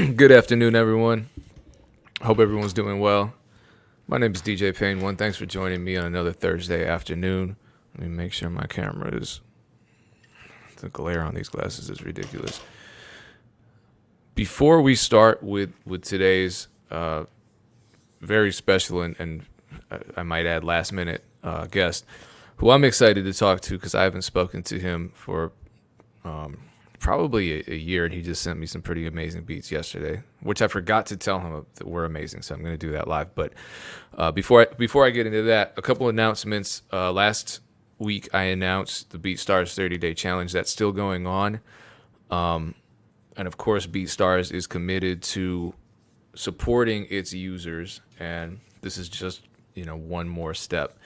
Good afternoon, everyone. Hope everyone's doing well. My name is DJ Payne One. Thanks for joining me on another Thursday afternoon. Let me make sure my camera is. The glare on these glasses is ridiculous. Before we start with today's very special and I might add last minute guest, who I'm excited to talk to because I haven't spoken to him for probably a year, and he just sent me some pretty amazing beats yesterday, which I forgot to tell him that were amazing. So I'm going to do that live. But before I get into that, a couple announcements. Last week I announced the BeatStars 30-day challenge that's still going on, and of course BeatStars is committed to supporting its users, and this is just one more step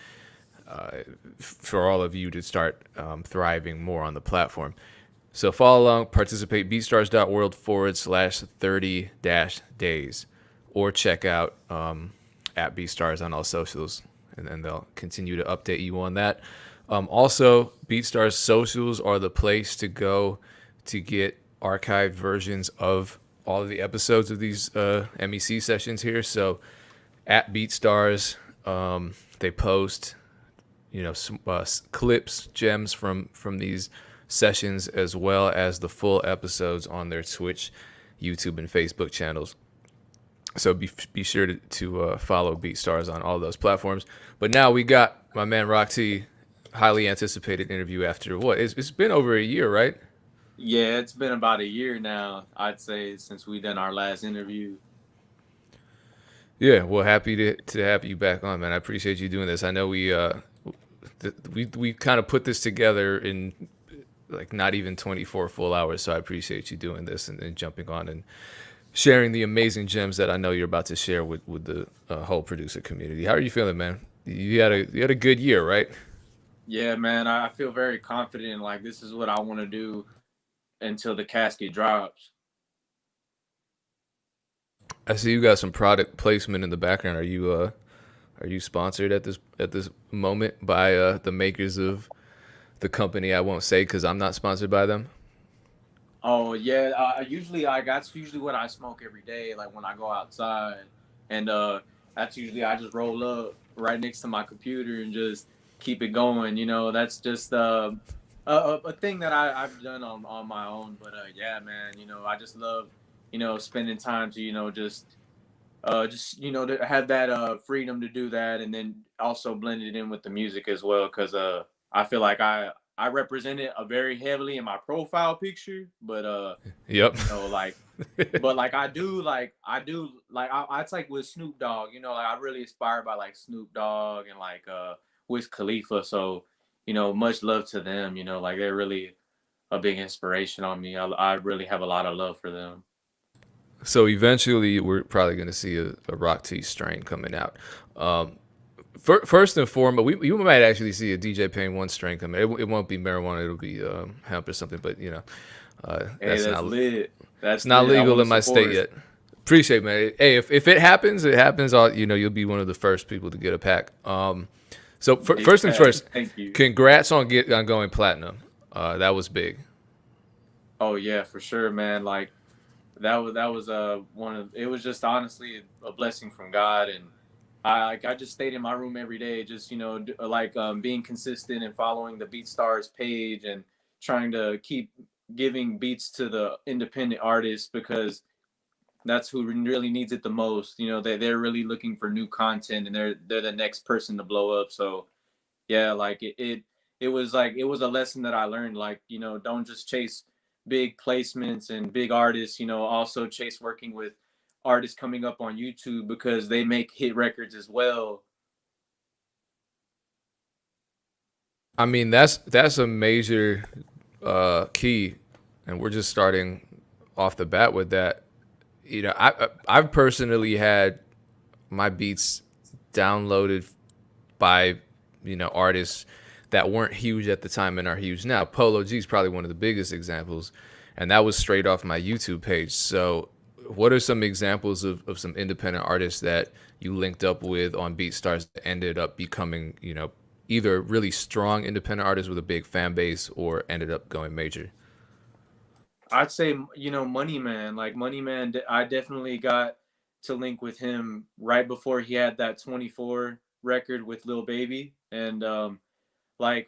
for all of you to start thriving more on the platform. So follow along, participate, beatstars.world/30-days, or check out at BeatStars on all socials, and then they'll continue to update you on that. Also, BeatStars socials are the place to go to get archived versions of all of the episodes of these MEC sessions here. So at BeatStars, they post some, clips, gems from these sessions, as well as the full episodes on their Twitch, YouTube, and Facebook channels. So be sure to follow BeatStars on all those platforms. But now we got my man Rocktee, highly anticipated interview after what? It's been over a year, right? Yeah, it's been about a year now, I'd say, since we done our last interview. Yeah, well, happy to have you back on, man. I appreciate you doing this. I know we kind of put this together in like not even 24 full hours, so I appreciate you doing this and jumping on and sharing the amazing gems that I know you're about to share with the whole producer community. How are you feeling, man? You had a good year, right? Yeah, man, I feel very confident. Like, this is what I want to do until the casket drops. I see you got some product placement in the background. Are you sponsored at this moment by the makers of the company I won't say because I'm not sponsored by them? Oh yeah, that's usually what I smoke every day. Like when I go outside, and that's usually I just roll up right next to my computer and just keep it going. That's just a thing that I've done on my own. But yeah, man, I just love spending time to to have that freedom to do that, and then also blend it in with the music as well, because I feel like I represent it very heavily in my profile picture, but Yep. like, but like I it's like with Snoop Dogg, like I really inspired by like Snoop Dogg and like Wiz Khalifa. So much love to them. Like they're really a big inspiration on me. I really have a lot of love for them. So eventually, we're probably going to see a Rocktee strain coming out. First and foremost, we might actually see a DJ Payne One strain coming. It won't be marijuana; it'll be hemp or something. But Hey, that's that's not lit. it's That's not lit. I legal want to in my state support. yet. Appreciate it, man. Hey, if it happens, it happens. You'll be one of the first people to get a pack. So Big first things facts. first, Thank you. congrats on going platinum. That was big. Oh yeah, for sure, man. Like that was one of it was just honestly a blessing from God. And I just stayed in my room every day, just being consistent and following the BeatStars page and trying to keep giving beats to the independent artists, because that's who really needs it the most. They're really looking for new content, and they're the next person to blow up. So yeah, like it was a lesson that I learned. Like, don't just chase big placements and big artists. Also chase working with artists coming up on YouTube, because they make hit records as well. I mean, that's a major key, and we're just starting off the bat with that. I've personally had my beats downloaded by artists that weren't huge at the time and are huge now. Polo G is probably one of the biggest examples, and that was straight off my YouTube page. So, what are some examples of some independent artists that you linked up with on BeatStars that ended up becoming either really strong independent artists with a big fan base or ended up going major? I'd say, you know, Money Man. Like Money Man, I definitely got to link with him right before he had that 24 record with Lil Baby, and like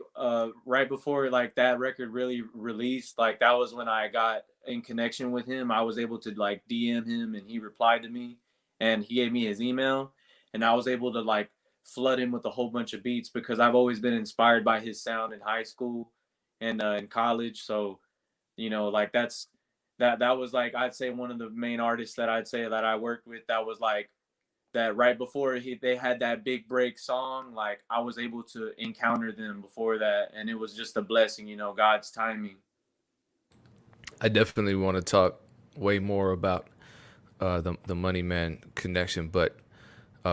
right before like that record really released, like that was when I got in connection with him. I was able to like DM him, and he replied to me, and he gave me his email, and I was able to like flood him with a whole bunch of beats because I've always been inspired by his sound in high school and in college. So you know, like that was like I'd say one of the main artists that I'd say that I worked with, that was like that right before they had that big break song. Like I was able to encounter them before that, and it was just a blessing, you know, God's timing. I definitely want to talk way more about the Money Man connection, but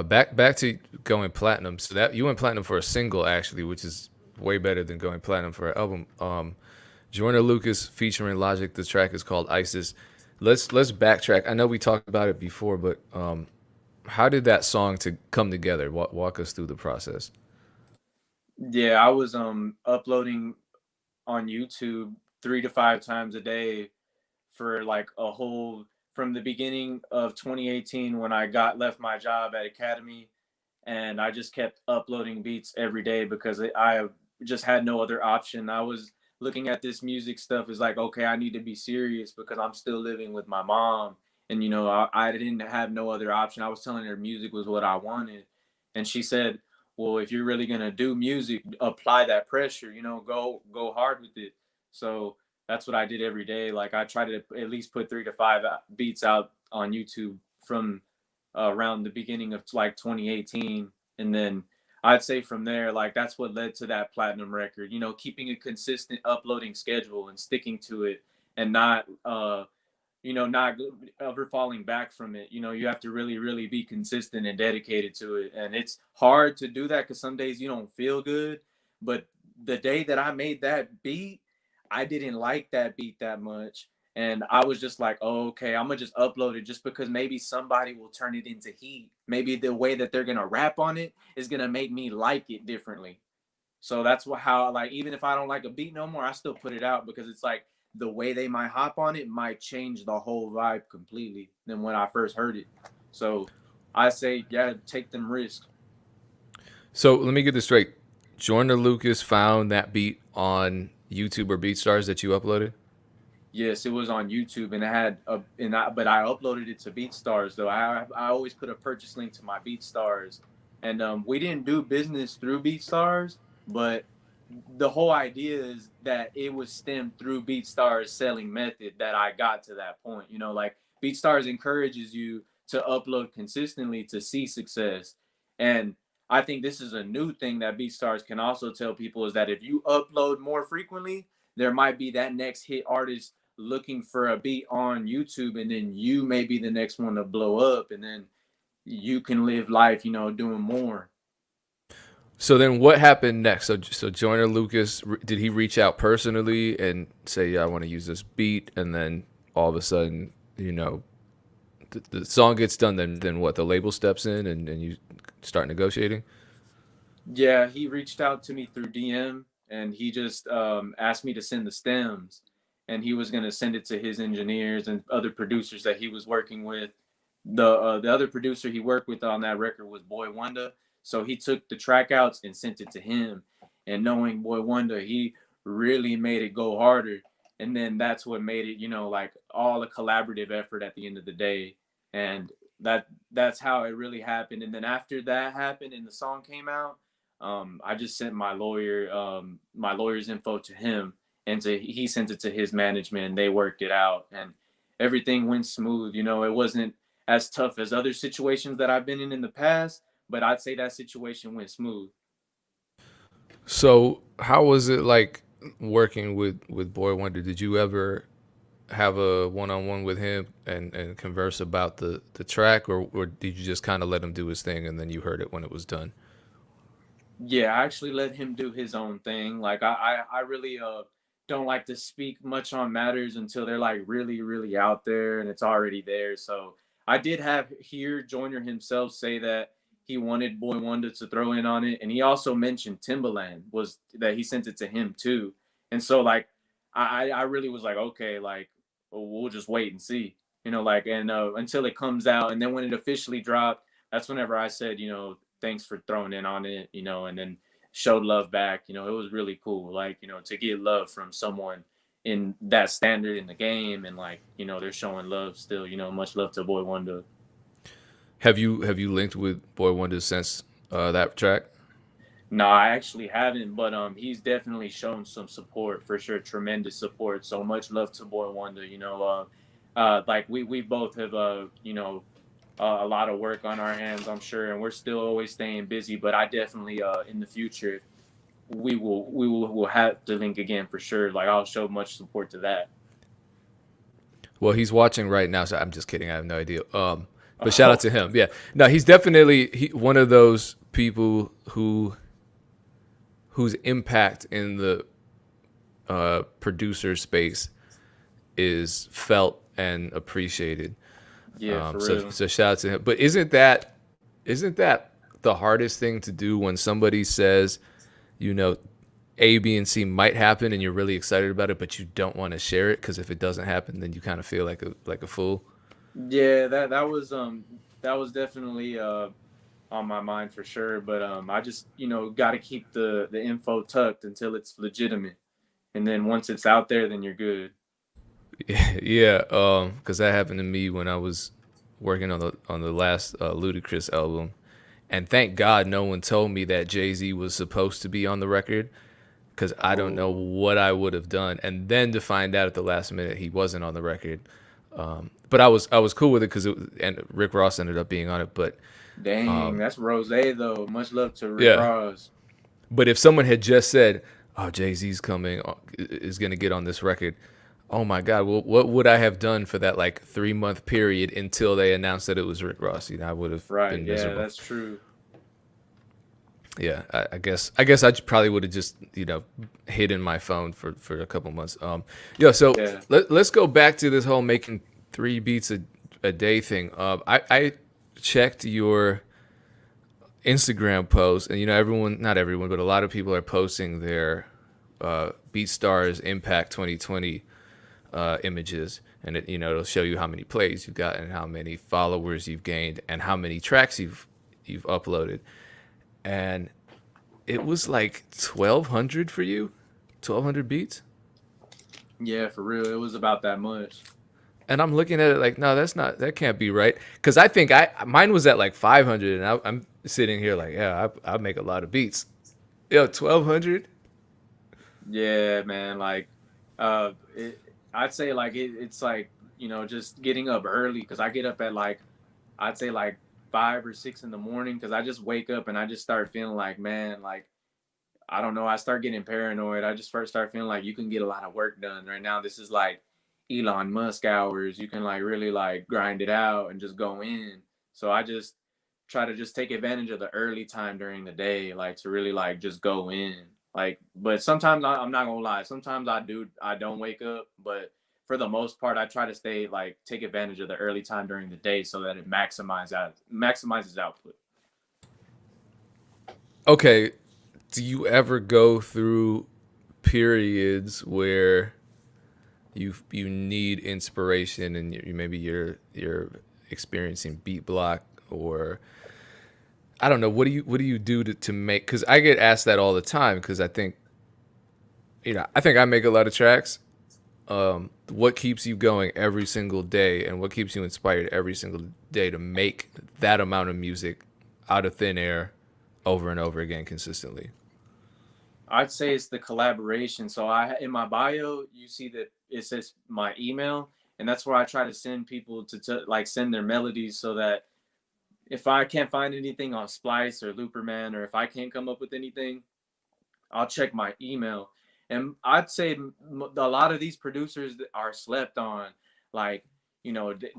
back to going platinum. So that you went platinum for a single actually, which is way better than going platinum for an album. Joyner Lucas featuring Logic. The track is called ISIS. Let's backtrack. I know we talked about it before, but how did that song to come together? Walk us through the process. Yeah, I was uploading on YouTube 3 to 5 times a day for like a whole, from the beginning of 2018 when I got left my job at Academy, and I just kept uploading beats every day because I just had no other option. I was looking at this music stuff as like, okay, I need to be serious because I'm still living with my mom, and you know, I didn't have no other option. I was telling her music was what I wanted, and she said, "Well, if you're really gonna do music, apply that pressure. You know, go hard with it." So that's what I did every day. Like I tried to at least put 3 to 5 beats out on YouTube from around the beginning of like 2018, and then I'd say from there, like that's what led to that platinum record. You know, keeping a consistent uploading schedule and sticking to it, and not you know, not ever falling back from it. You know, you have to really, really be consistent and dedicated to it. And it's hard to do that because some days you don't feel good. But the day that I made that beat, I didn't like that beat that much. And I was just like, oh, okay, I'm gonna just upload it just because maybe somebody will turn it into heat. Maybe the way that they're gonna rap on it is gonna make me like it differently. So that's how, like, even if I don't like a beat no more, I still put it out because it's like the way they might hop on it might change the whole vibe completely than when I first heard it. So I say, yeah, take them risks. So let me get this straight. Joyner Lucas found that beat on YouTube or BeatStars that you uploaded. Yes, it was on YouTube, and it had but I uploaded it to BeatStars though. I always put a purchase link to my BeatStars, and we didn't do business through BeatStars, but the whole idea is that it was stemmed through BeatStars selling method that I got to that point. You know, like BeatStars encourages you to upload consistently to see success, and I think this is a new thing that BeatStars can also tell people is that if you upload more frequently, there might be that next hit artist looking for a beat on YouTube, and then you may be the next one to blow up, and then you can live life, you know, doing more. So then, what happened next? So Joyner Lucas, did he reach out personally and say, "Yeah, I want to use this beat," and then all of a sudden, the song gets done. Then what? The label steps in and you start negotiating. Yeah, he reached out to me through DM, and he just asked me to send the stems, and he was gonna send it to his engineers and other producers that he was working with. The other producer he worked with on that record was Boy Wonder, so he took the track outs and sent it to him. And knowing Boy Wonder, he really made it go harder. And then that's what made it, you know, like all a collaborative effort at the end of the day. And that's how it really happened. And then after that happened and the song came out, I just sent my lawyer's info to him, and he sent it to his management, and they worked it out, and everything went smooth. You know, it wasn't as tough as other situations that I've been in the past, but I'd say that situation went smooth. So how was it like working with Boy Wonder? Did you ever have a one on one with him and converse about the track, or did you just kind of let him do his thing and then you heard it when it was done? Yeah, I actually let him do his own thing. Like I really don't like to speak much on matters until they're like really, really out there and it's already there. So I did have here Joyner himself say that he wanted Boy Wonder to throw in on it. And he also mentioned Timbaland was that he sent it to him too. And so like I really was like, okay, like we'll just wait and see, like, and until it comes out. And then when it officially dropped, that's whenever I said, thanks for throwing in on it, and then showed love back. It was really cool, like, to get love from someone in that standard in the game, and like, they're showing love still. Much love to Boy Wonder. Have you linked with Boy Wonder since that track? No, I actually haven't, but he's definitely shown some support for sure, tremendous support. So much love to Boy Wonder. Like we both have a lot of work on our hands, I'm sure, and we're still always staying busy. But I definitely in the future we will have to link again for sure. Like, I'll show much support to that. Well, he's watching right now, so I'm just kidding. I have no idea. But shout out to him. Yeah, no, he's definitely one of those people whose impact in the producer space is felt and appreciated. Yeah, for So real. so shout out to him. But isn't that the hardest thing to do when somebody says, you know, A, B, and C might happen and you're really excited about it, but you don't want to share it because if it doesn't happen, then you kind of feel like a fool. Yeah, that was definitely on my mind for sure. But I just got to keep the info tucked until it's legitimate, and then once it's out there, then you're good. Yeah, because that happened to me when I was working on the last Ludacris album, and thank God no one told me that Jay-Z was supposed to be on the record, because I don't know Oh, what I would have done. And then to find out at the last minute he wasn't on the record, but I was cool with it because and Rick Ross ended up being on it. But dang, that's Rose though. Much love to Rick yeah, Ross. but if someone had just said, "Oh, Jay-Z's coming, is going to get on this record," oh my God, well, what would I have done for that like 3 month period until they announced that it was Rick Ross? I would have Right, been yeah, miserable. that's true. Yeah, I guess I probably would have just hidden my phone for a couple months. Yeah, so Yeah. let's go back to this whole making 3 beats a day thing. I checked your Instagram post, and everyone, not everyone, but a lot of people are posting their BeatStars Impact 2020 images, and it'll show you how many plays you've got and how many followers you've gained and how many tracks you've uploaded, and it was like 1,200 for you, 1,200 beats. Yeah, for real. It was about that much. And I'm looking at it like, no, that can't be right. Because I think mine was at like 500, and I'm sitting here like, yeah, I make a lot of beats. Yo, 1,200. Yeah, man. Like, I'd say like it's like just getting up early, because I get up at like, I'd say like 5 or 6 in the morning, because I just wake up and I just start feeling like, man, like, I don't know. I start getting paranoid. I just first start feeling like you can get a lot of work done right now. This is like Elon Musk hours. You can like really like grind it out and just go in. So I just try to just take advantage of the early time during the day, like to really like just go in. Like, but sometimes I'm not gonna lie. Sometimes I don't wake up, but for the most part, I try to stay like take advantage of the early time during the day so that it maximizes output. Okay, do you ever go through periods where you need inspiration and maybe you're experiencing beat block, or I don't know, what do you do to make, because I get asked that all the time, because I think I make a lot of tracks. What keeps you going every single day, and what keeps you inspired every single day to make that amount of music out of thin air over and over again consistently? I'd say it's the collaboration. So I in my bio, you see that it says my email, and that's where I try to send people to like send their melodies, so that if I can't find anything on Splice or Looperman, or if I can't come up with anything, I'll check my email. And I'd say a lot of these producers are slept on, like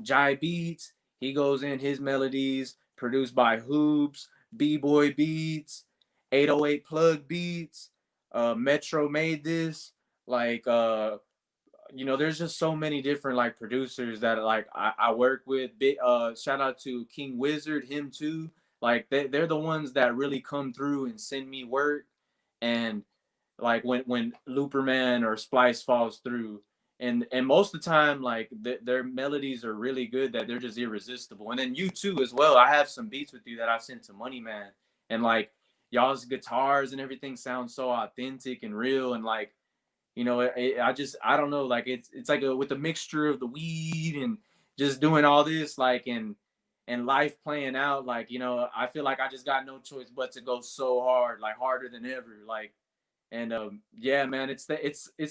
Jai Beats. He goes in his melodies produced by Hoops, B Boy Beats, 808 Plug Beats, Metro made this. Like there's just so many different like producers that like I work with. Shout out to King Wizard, him too. Like they're the ones that really come through and send me work. And like when Looperman or Splice falls through, and most of the time, like their melodies are really good that they're just irresistible. And then you too as well. I have some beats with you that I sent to Money Man, and like y'all's guitars and everything sounds so authentic and real, and like I don't know, like it's like with a mixture of the weed and just doing all this, like and life playing out, like I feel like I just got no choice but to go so hard, like harder than ever, like. And yeah, man, it's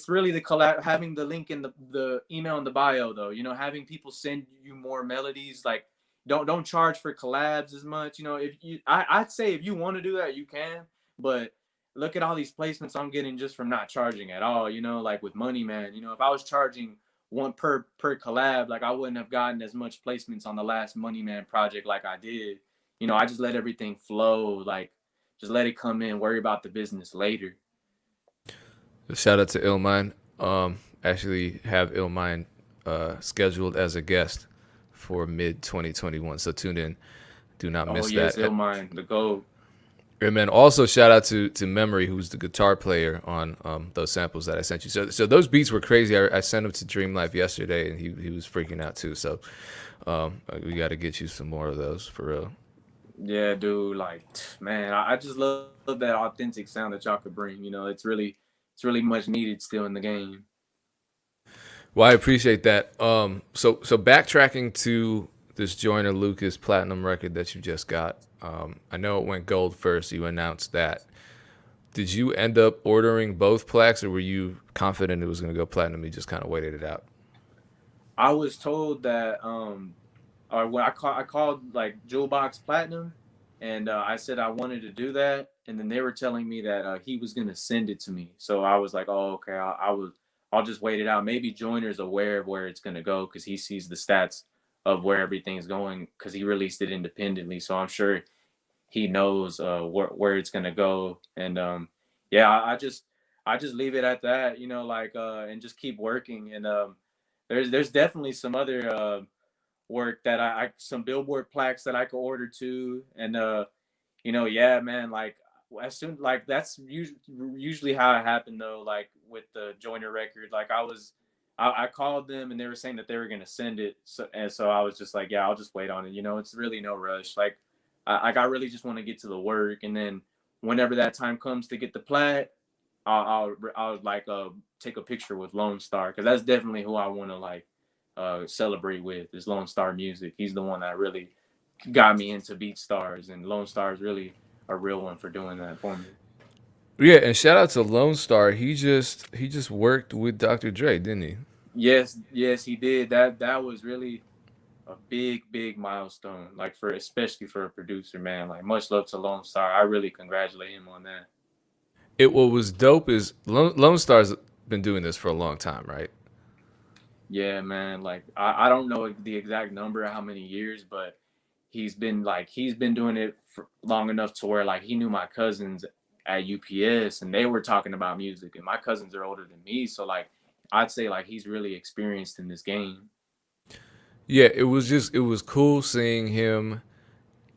really the collab, having the link in the email in the bio though. Having people send you more melodies, like don't charge for collabs as much. If I'd say if you want to do that, you can, but look at all these placements I'm getting just from not charging at all. Like with Money Man, if I was charging one per collab, like I wouldn't have gotten as much placements on the last Money Man project like I did. I just let everything flow, like just let it come in, worry about the business later. Shout out to Illmind. Actually have Illmind scheduled as a guest for mid 2021. So tune in. Do not Oh miss yes, that. Illmind, the GOAT. And then also shout out to Memory, who's the guitar player on those samples that I sent you. So those beats were crazy. I sent them to Dream Life yesterday, and he was freaking out too. So we got to get you some more of those for real. Yeah, dude. Like, man, I just love that authentic sound that y'all could bring. It's really much needed still in the game. Well, I appreciate that. So backtracking to this Joyner Lucas platinum record that you just got. I know it went gold first. You announced that. Did you end up ordering both plaques, or were you confident it was going to go platinum? You just kind of waited it out. I was told that or when I called like Jewel Box Platinum, and I said I wanted to do that, and then they were telling me that he was gonna send it to me. So I was like, oh okay, I'll just wait it out. Maybe Joyner's aware of where it's gonna go because he sees the stats of where everything's going because he released it independently. So I'm sure he knows where it's gonna go, and yeah, I just leave it at that, like and just keep working, and there's definitely some other work that I some billboard plaques that I could order too, and yeah, man, like as soon like that's usually how it happened though, like with the Joyner record, like I called them and they were saying that they were gonna send it, so I was just like, yeah, I'll just wait on it. It's really no rush. Like I really just want to get to the work, and then whenever that time comes to get the plaque, I'll like take a picture with Lone Star because that's definitely who I want to like celebrate with is Lone Star Music. He's the one that really got me into BeatStars, and Lone Star is really a real one for doing that for me. Yeah, and shout out to Lone Star. He just worked with Dr. Dre, didn't he? Yes, yes, he did. That was really a big milestone, like for especially for a producer, man. Like much love to Lone Star. I really congratulate him on that. It what was dope is Lone Star's been doing this for a long time, right? Yeah, man. Like I don't know the exact number of how many years, but he's been doing it for long enough to where like he knew my cousins at UPS and they were talking about music, and my cousins are older than me, so like I'd say like he's really experienced in this game. Yeah, it was cool seeing him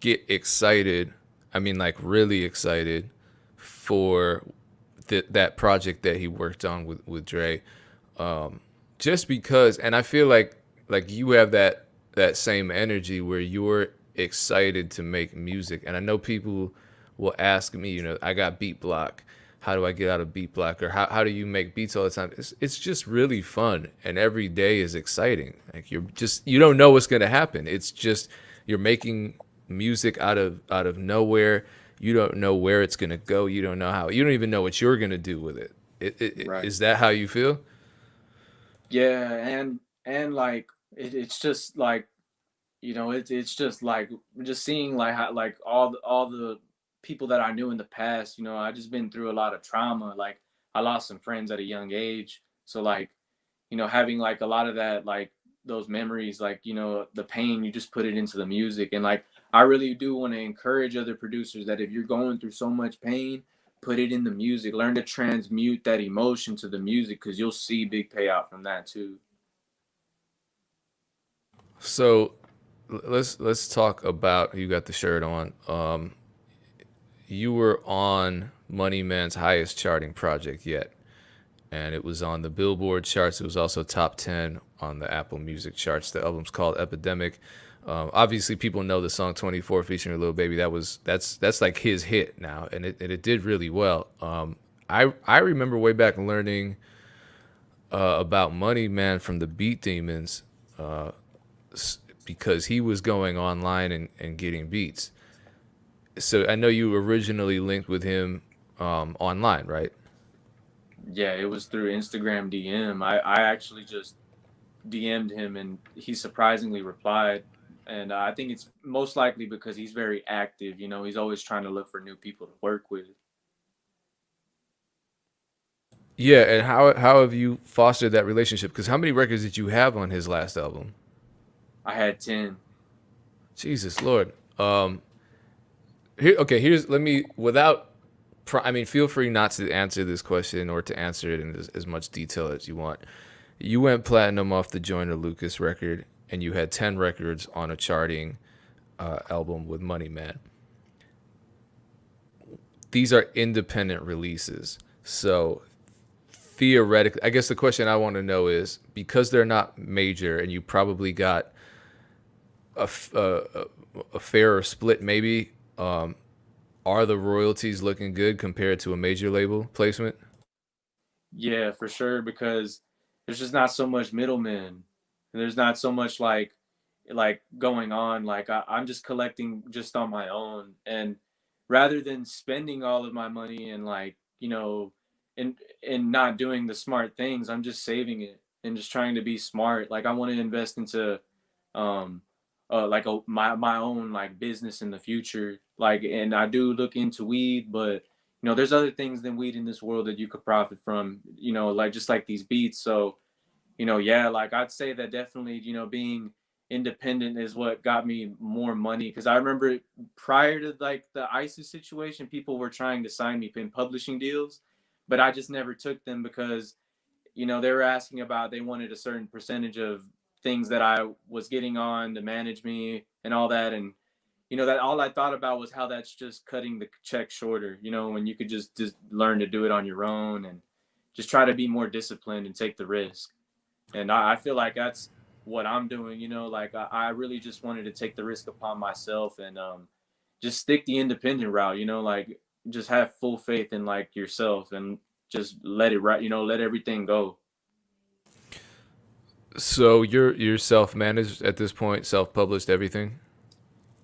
get excited. I mean, like really excited for that project that he worked on with Dre. Just because, and I feel like you have that same energy where you're excited to make music. And I know people will ask me, I got beat block. How do I get out of beat block? Or how do you make beats all the time? It's just really fun, and every day is exciting. Like you don't know what's gonna happen. It's just you're making music out of nowhere. You don't know where it's gonna go. You don't know how. You don't even know what you're gonna do with it. Right. Is that how you feel? Yeah, and like it's just like it's just like just seeing like how like all the people that I knew in the past. I just been through a lot of trauma. Like I lost some friends at a young age, so like having like a lot of that, like those memories, like the pain, you just put it into the music. And like I really do want to encourage other producers that if you're going through so much pain, put it in the music, learn to transmute that emotion to the music because you'll see big payout from that too. So let's talk about you got the shirt on. You were on Money Man's highest charting project yet. and it was on the Billboard charts. It was also top 10 on the Apple Music charts. The album's called Epidemic. Obviously, people know the song 24 featuring Lil Baby. That's like his hit now, and it did really well. I remember way back learning about Money Man from the Beat Demons because he was going online and getting beats. So I know you originally linked with him online, right? Yeah, it was through Instagram DM. I actually just DM'd him and he surprisingly replied. And I think it's most likely because he's very active. You know, he's always trying to look for new people to work with. Yeah, and how have you fostered that relationship? Because how many records did you have on his last album? I had 10. Jesus Lord. Here's let me without. I mean, feel free not to answer this question or to answer it in as much detail as you want. You went platinum off the Joyner Lucas record, and you had 10 records on a charting album with Money Man. These are independent releases, so theoretically, I guess the question I want to know is because they're not major, and you probably got a fairer split, maybe. Are the royalties looking good compared to a major label placement? Yeah, for sure. Because there's just not so much middlemen. And there's not so much like going on. Like I'm just collecting just on my own. And rather than spending all of my money and like, you know, and not doing the smart things, I'm just saving it and just trying to be smart. Like I want to invest into um like my own like business in the future. Like and I do look into weed, but you know, there's other things than weed in this world that you could profit from, you know, like just like these beats. So you know, yeah, like I'd say that definitely, you know, being independent is what got me more money. Cause I remember prior to like the ISIS situation, people were trying to sign me in publishing deals, but I just never took them because, you know, they were asking about, they wanted a certain percentage of things that I was getting on to manage me and all that. And, you know, that all I thought about was how that's just cutting the check shorter, you know, when you could just learn to do it on your own and just try to be more disciplined and take the risk. And I feel like that's what I'm doing. You know, like I really just wanted to take the risk upon myself and just stick the independent route. You know, like just have full faith in like yourself and just let it right. You know, let everything go. So you're self-managed at this point, self-published everything.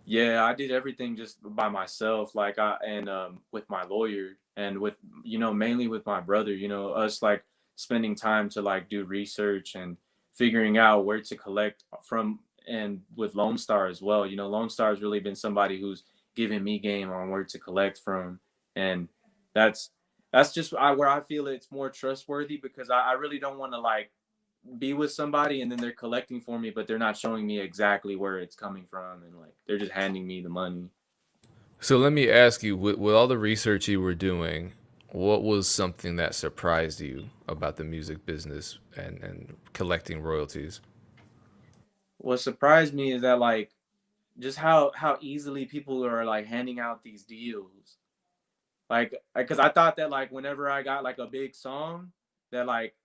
Yeah, I did everything just by myself, like I and with my lawyer and with you know mainly with my brother. You know, us like spending time to like do research and figuring out where to collect from, and with Lone Star as well. You know, Lone Star has really been somebody who's given me game on where to collect from, and that's that's just where I feel it's more trustworthy because I really don't want to like be with somebody and then they're collecting for me, but they're not showing me exactly where it's coming from, and like they're just handing me the money. So let me ask you, with all the research you were doing, what was something that surprised you about the music business and collecting royalties? What surprised me is that like just how easily people are like handing out these deals. Like, because I thought that like whenever I got like a big song, that like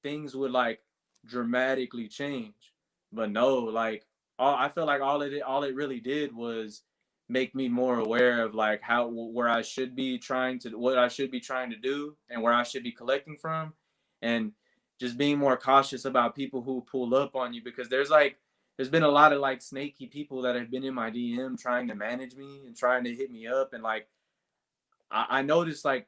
things would like dramatically change. But no, like I feel like all it really did was make me more aware of like how where I should be trying to what I should be trying to do and where I should be collecting from, and just being more cautious about people who pull up on you because there's been a lot of like snaky people that have been in my DM trying to manage me and trying to hit me up, and like I noticed like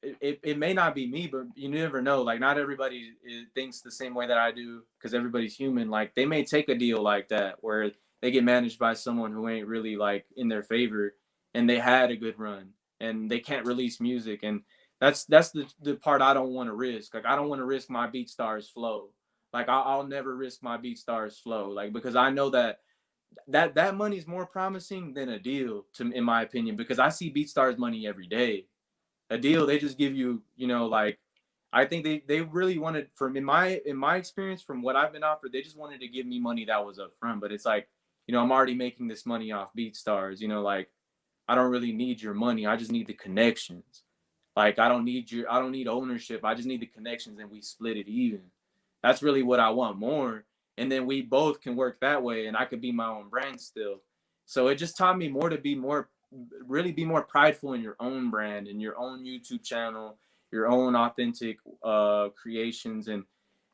it may not be me, but you never know. Like not everybody thinks the same way that I do because everybody's human. Like they may take a deal like that where they get managed by someone who ain't really like in their favor, and they had a good run and they can't release music, and that's the part I don't want to risk. Like I don't want to risk my BeatStars flow. Like I'll never risk my BeatStars flow. Like because I know that that money is more promising than a deal to in my opinion because I see BeatStars money every day. A deal they just give you, you know, like I think they really wanted from in my experience from what I've been offered, they just wanted to give me money that was up front. But it's like, you know, I'm already making this money off BeatStars, you know, like I don't really need your money. I just need the connections. Like I don't need ownership. I just need the connections and we split it even. That's really what I want more. And then we both can work that way and I could be my own brand still. So it just taught me more to be more really be more prideful in your own brand and your own YouTube channel, your own authentic creations, and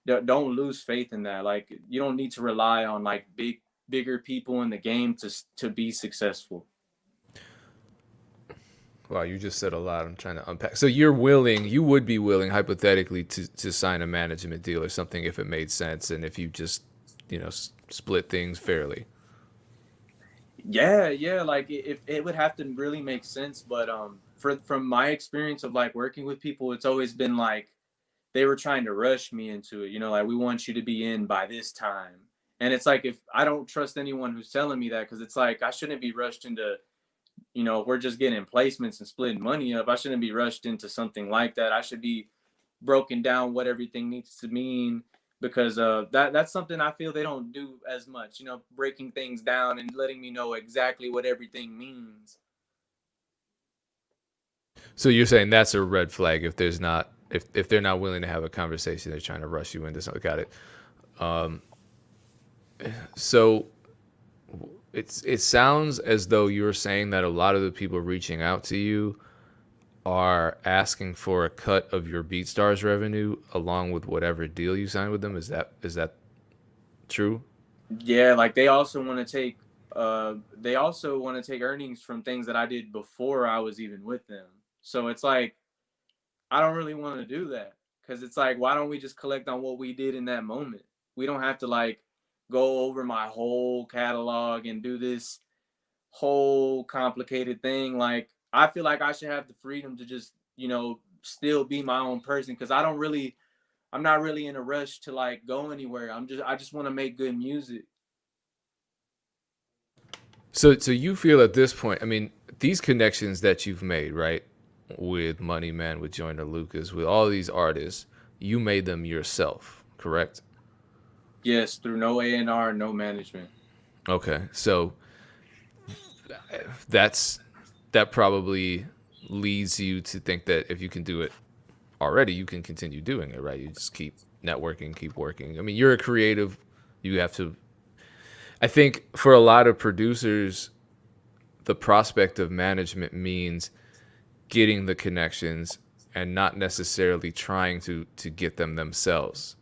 don't lose faith in that. Like you don't need to rely on like bigger people in the game to be successful. Wow, you just said a lot. I'm trying to unpack. So you would be willing, hypothetically, to sign a management deal or something if it made sense, and if you just, split things fairly. Yeah, yeah, like if it would have to really make sense, but from my experience of like working with people, it's always been like they were trying to rush me into it, like we want you to be in by this time. And it's like if I don't trust anyone who's telling me that, because it's like I shouldn't be rushed into, if we're just getting placements and splitting money up, I shouldn't be rushed into something like that. I should be broken down what everything needs to mean, because that's something I feel they don't do as much, breaking things down and letting me know exactly what everything means. So you're saying that's a red flag if they're not willing to have a conversation, they're trying to rush you into something. Got it. So it sounds as though you're saying that a lot of the people reaching out to you are asking for a cut of your BeatStars revenue along with whatever deal you sign with them. Is that true? Yeah, like they also want to take earnings from things that I did before I was even with them. So it's like I don't really want to do that, because it's like why don't we just collect on what we did in that moment? We don't have to like go over my whole catalog and do this whole complicated thing. Like I feel like I should have the freedom to just, still be my own person, because I'm not really in a rush to like go anywhere. I just want to make good music. So you feel at this point, I mean, these connections that you've made, right, with Money Man, with Joyner Lucas, with all these artists, you made them yourself, correct? Yes, through no A&R, no management. Okay, so that's that probably leads you to think that if you can do it already, you can continue doing it, right? You just keep networking, keep working. I mean, you're a creative. You have to. I think for a lot of producers, the prospect of management means getting the connections and not necessarily trying to get them themselves.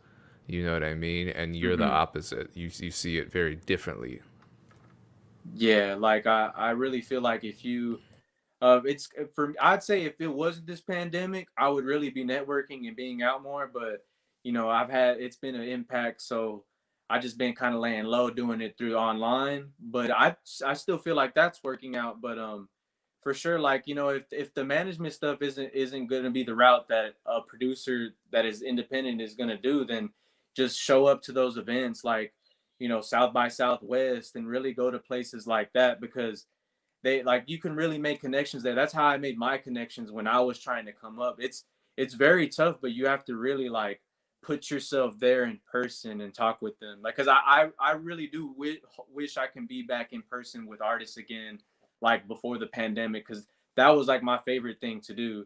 You know what I mean? And you're the Hmm. opposite. You see it very differently. Yeah, like I really feel like if you it's for I'd say if it wasn't this pandemic, I would really be networking and being out more. But it's been an impact, so I just been kind of laying low doing it through online. But I still feel like that's working out. But for sure, like if the management stuff isn't going to be the route that a producer that is independent is going to do, then just show up to those events like South by Southwest, and really go to places like that, because they like you can really make connections there. That's how I made my connections when I was trying to come up. It's very tough, but you have to really like put yourself there in person and talk with them. Like, cause I really do wish I can be back in person with artists again, like before the pandemic, cause that was like my favorite thing to do.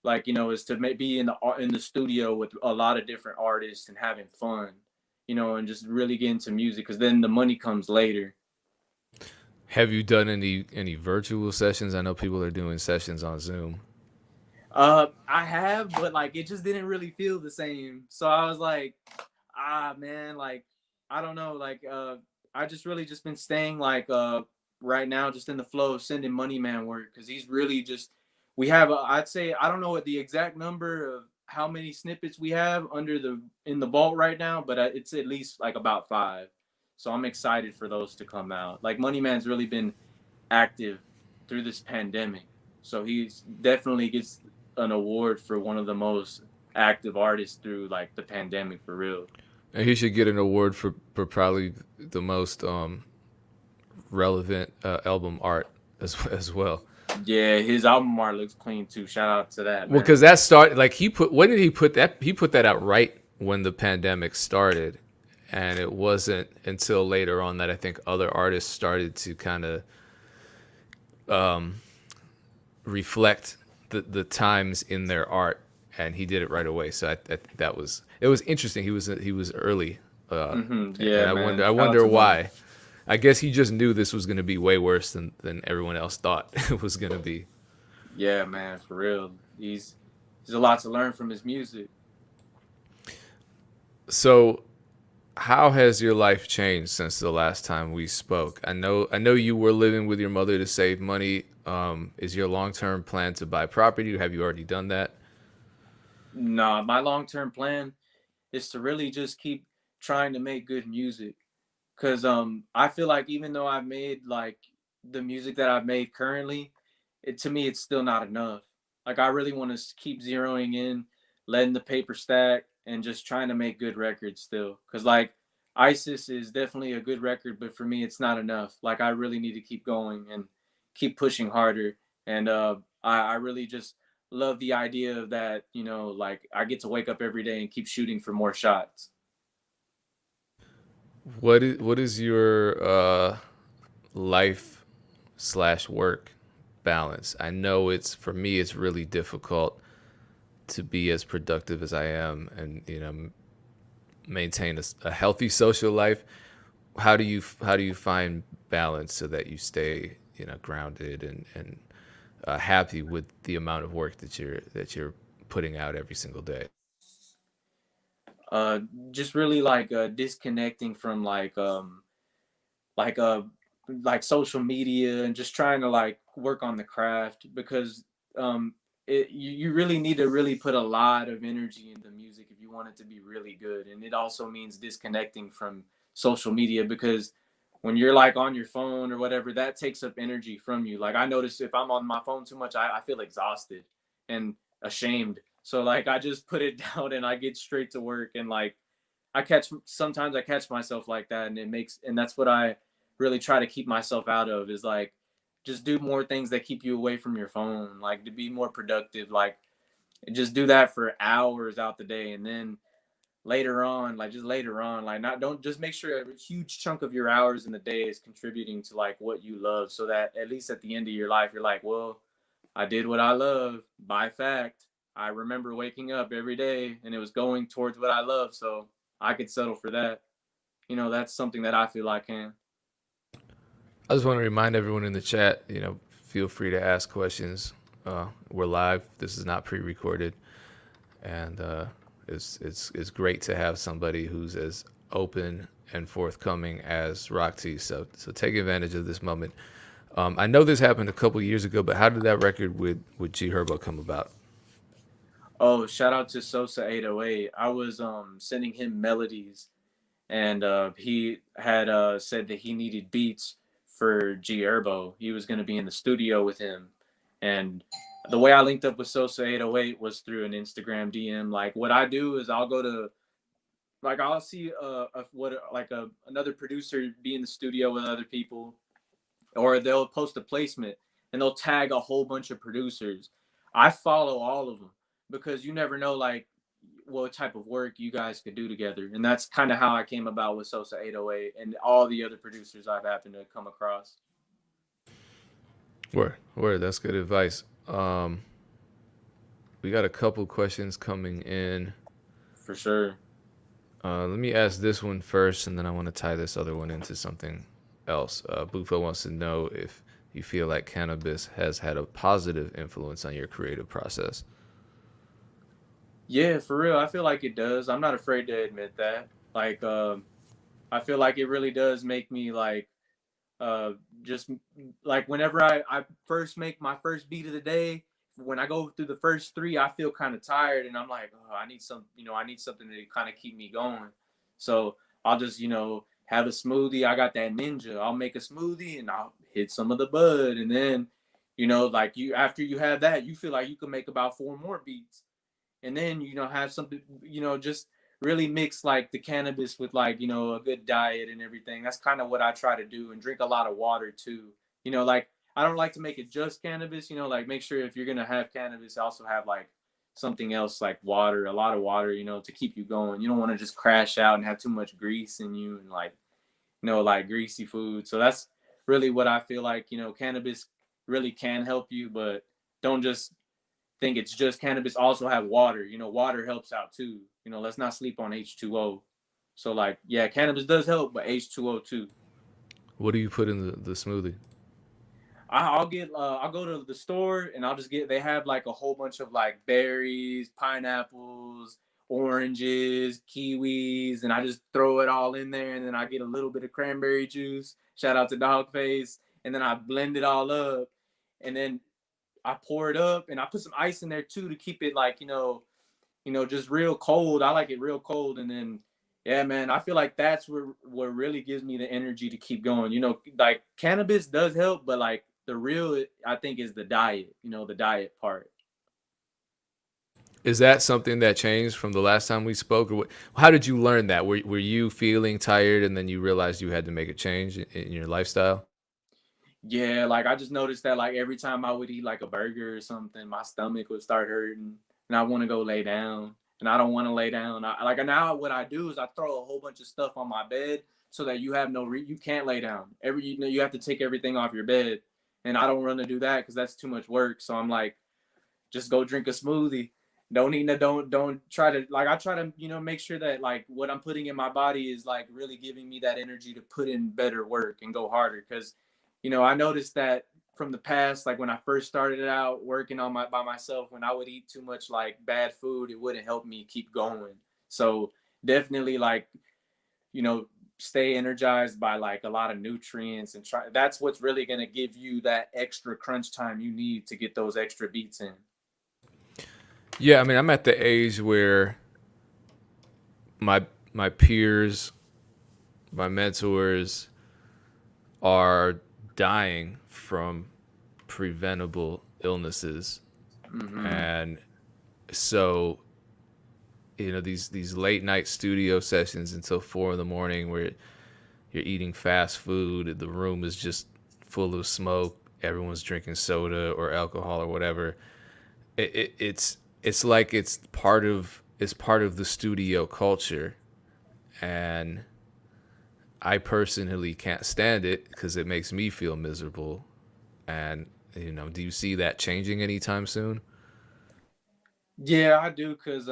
Like is to be in the studio with a lot of different artists and having fun, and just really get into music, cause then the money comes later. Have you done any virtual sessions? I know people are doing sessions on Zoom. I have, but like it just didn't really feel the same. So I was like, man, like I don't know, like I just really just been staying like right now just in the flow of sending Money Man work, because he's really just we have I'd say I don't know what the exact number of how many snippets we have under the in the vault right now, but it's at least like about five. So I'm excited for those to come out. Like Money Man's really been active through this pandemic. So he's definitely gets an award for one of the most active artists through like the pandemic for real. And he should get an award for probably the most relevant album art as well. Yeah, his album art looks clean too. Shout out to that, Well, man. because that started like he put when did he put that? He put that out right when the pandemic started, and it wasn't until later on that I think other artists started to kind of reflect the times in their art, and he did it right away. So that was, it was interesting. He was early, and Yeah, man. I Shout out wonder to him. why. I guess he just knew this was going to be way worse than everyone else thought it was going to be. Yeah, man, for real. He's a lot to learn from his music. So how has your life changed since the last time we spoke? I know you were living with your mother to save money. Is your long term plan to buy property? Have you already done that? Nah, my long term plan is to really just keep trying to make good music. Cause I feel like even though I've made like the music that I've made currently, it to me it's still not enough. Like I really want to keep zeroing in, letting the paper stack, and just trying to make good records still. Cause like ISIS is definitely a good record, but for me it's not enough. Like I really need to keep going and keep pushing harder. And I really just love the idea of that. You know, like I get to wake up every day and keep shooting for more shots. What is your life slash work balance? I know it's, for me it's really difficult to be as productive as I am, and maintain a healthy social life. How do you find balance so that you stay grounded and happy with the amount of work that you're putting out every single day? uh just really like disconnecting from like uh like social media and just trying to like work on the craft because you really need to really put a lot of energy into music if you want it to be really good. And it also means disconnecting from social media because when you're like on your phone or whatever, that takes up energy from you. Like I notice if I'm on my phone too much, I feel exhausted and ashamed. So like I just put it down and I get straight to work. And like sometimes I catch myself like that, and that's what I really try to keep myself out of is like just do more things that keep you away from your phone, like to be more productive, like just do that for hours out the day. And then later on, like not don't just make sure a huge chunk of your hours in the day is contributing to like what you love, so that at least at the end of your life you're like, well, I did what I love by fact. I remember waking up every day and it was going towards what I love, so I could settle for that. You know, that's something that I feel I can. I just want to remind everyone in the chat, feel free to ask questions. We're live. This is not pre-recorded, and it's great to have somebody who's as open and forthcoming as Rocktee. So take advantage of this moment. I know this happened a couple years ago, but how did that record with G Herbo come about? Oh, shout out to Sosa 808. I was sending him melodies, and he had said that he needed beats for G Herbo. He was going to be in the studio with him. And the way I linked up with Sosa 808 was through an Instagram DM. Like what I do is I'll go to like I'll see another producer be in the studio with other people, or they'll post a placement and they'll tag a whole bunch of producers. I follow all of them because you never know like what type of work you guys could do together. And that's kind of how I came about with Sosa 808 and all the other producers I've happened to come across. Word. That's good advice. We got a couple questions coming in. For sure. Let me ask this one first, and then I want to tie this other one into something else. Bufo wants to know if you feel like cannabis has had a positive influence on your creative process. Yeah, for real. I feel like it does. I'm not afraid to admit that. Like, I feel like it really does make me like uh just like whenever I first make my first beat of the day, when I go through the first three I feel kind of tired and I'm like, oh, I need some, I need something to kind of keep me going. So I'll just have a smoothie. I got that ninja, I'll make a smoothie and I'll hit some of the bud. And then like you after you have that you feel like you can make about four more beats. And then have something, just really mix like the cannabis with like a good diet and everything. That's kind of what I try to do, and drink a lot of water too. Like I don't like to make it just cannabis. Like make sure if you're gonna have cannabis also have like something else like water, a lot of water, to keep you going. You don't want to just crash out and have too much grease in you and like like greasy food. So that's really what I feel like. Cannabis really can help you, but don't just think it's just cannabis. Also have water. You know, water helps out too. You know, let's not sleep on H2O. So like, yeah, cannabis does help, but H2O too. What do you put in the smoothie? I'll go to the store and I'll just get, they have like a whole bunch of like berries, pineapples, oranges, kiwis, and I just throw it all in there, and then I get a little bit of cranberry juice. Shout out to Dogface, and then I blend it all up, and then I pour it up, and I put some ice in there too to keep it like, just real cold. I like it real cold, and then yeah, man, I feel like that's what really gives me the energy to keep going. You know, like cannabis does help, but like the real, I think, is the diet. You know, the diet part. Is that something that changed from the last time we spoke, or how did you learn that? Were you feeling tired and then you realized you had to make a change in your lifestyle? Yeah, like I just noticed that like every time I would eat like a burger or something, my stomach would start hurting, and I want to go lay down, and I don't want to lay down. Like now, what I do is I throw a whole bunch of stuff on my bed so that you have you can't lay down. You have to take everything off your bed, and I don't want to do that because that's too much work. So I'm like, just go drink a smoothie. Don't eat, don't try to, like, I try to, make sure that like what I'm putting in my body is like really giving me that energy to put in better work and go harder. Cause I noticed that from the past, like when I first started out working on by myself, when I would eat too much like bad food, it wouldn't help me keep going. So definitely like, you know, stay energized by like a lot of nutrients and try, that's what's really going to give you that extra crunch time you need to get those extra beats in. Yeah, I mean, I'm at the age where my my peers, my mentors are dying from preventable illnesses. Mm-hmm. And so, these late night studio sessions until 4 in the morning where you're eating fast food, the room is just full of smoke, everyone's drinking soda or alcohol or whatever. It's like it's part of the studio culture, and I personally can't stand it because it makes me feel miserable. And do you see that changing anytime soon? Yeah, I do, cause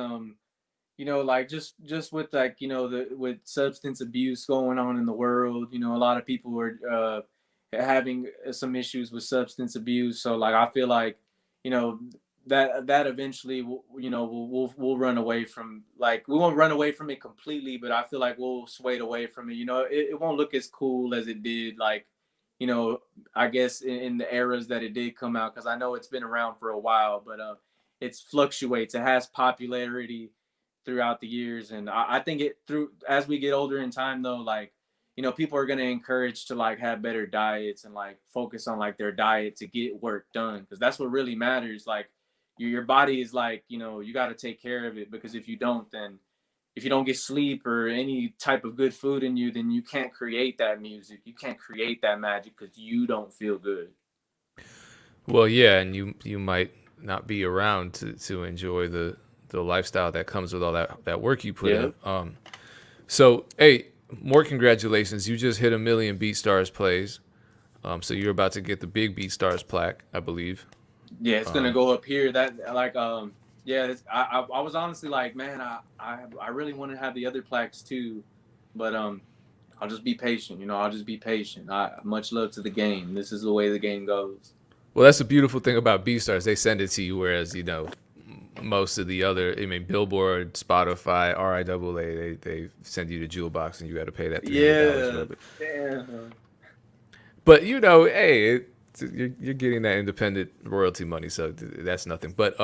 like just with like the with substance abuse going on in the world, a lot of people are having some issues with substance abuse. So like I feel like you know that eventually we'll run away from, like, we won't run away from it completely, but I feel like we'll sway away from it. It won't look as cool as it did, like, you know I guess in the eras that it did come out, because I know it's been around for a while, but it fluctuates. It has popularity throughout the years, and I think it through as we get older in time though, like, people are going to encourage to like have better diets and like focus on like their diet to get work done, because that's what really matters. Like your body is like, you got to take care of it, because if you don't, then if you don't get sleep or any type of good food in you, then you can't create that music, you can't create that magic, because you don't feel good. Well, yeah, and you might not be around to enjoy the lifestyle that comes with all that work you put Yeah. in. So hey, more congratulations! You just hit 1 million BeatStars plays. So you're about to get the big BeatStars plaque, I believe. Yeah, it's gonna Um, go up here. That like yeah, I was honestly like, man, I really want to have the other plaques too, but I'll just be patient. I'll just be patient. Much love to the game. This is the way the game goes. well, that's the beautiful thing about BeatStars. They send it to you, whereas most of the other, I mean, Billboard, Spotify, RIAA, they send you the jewel box and you got to pay that $300 for Yeah. it. Damn. But hey, you're getting that independent royalty money, so that's nothing. But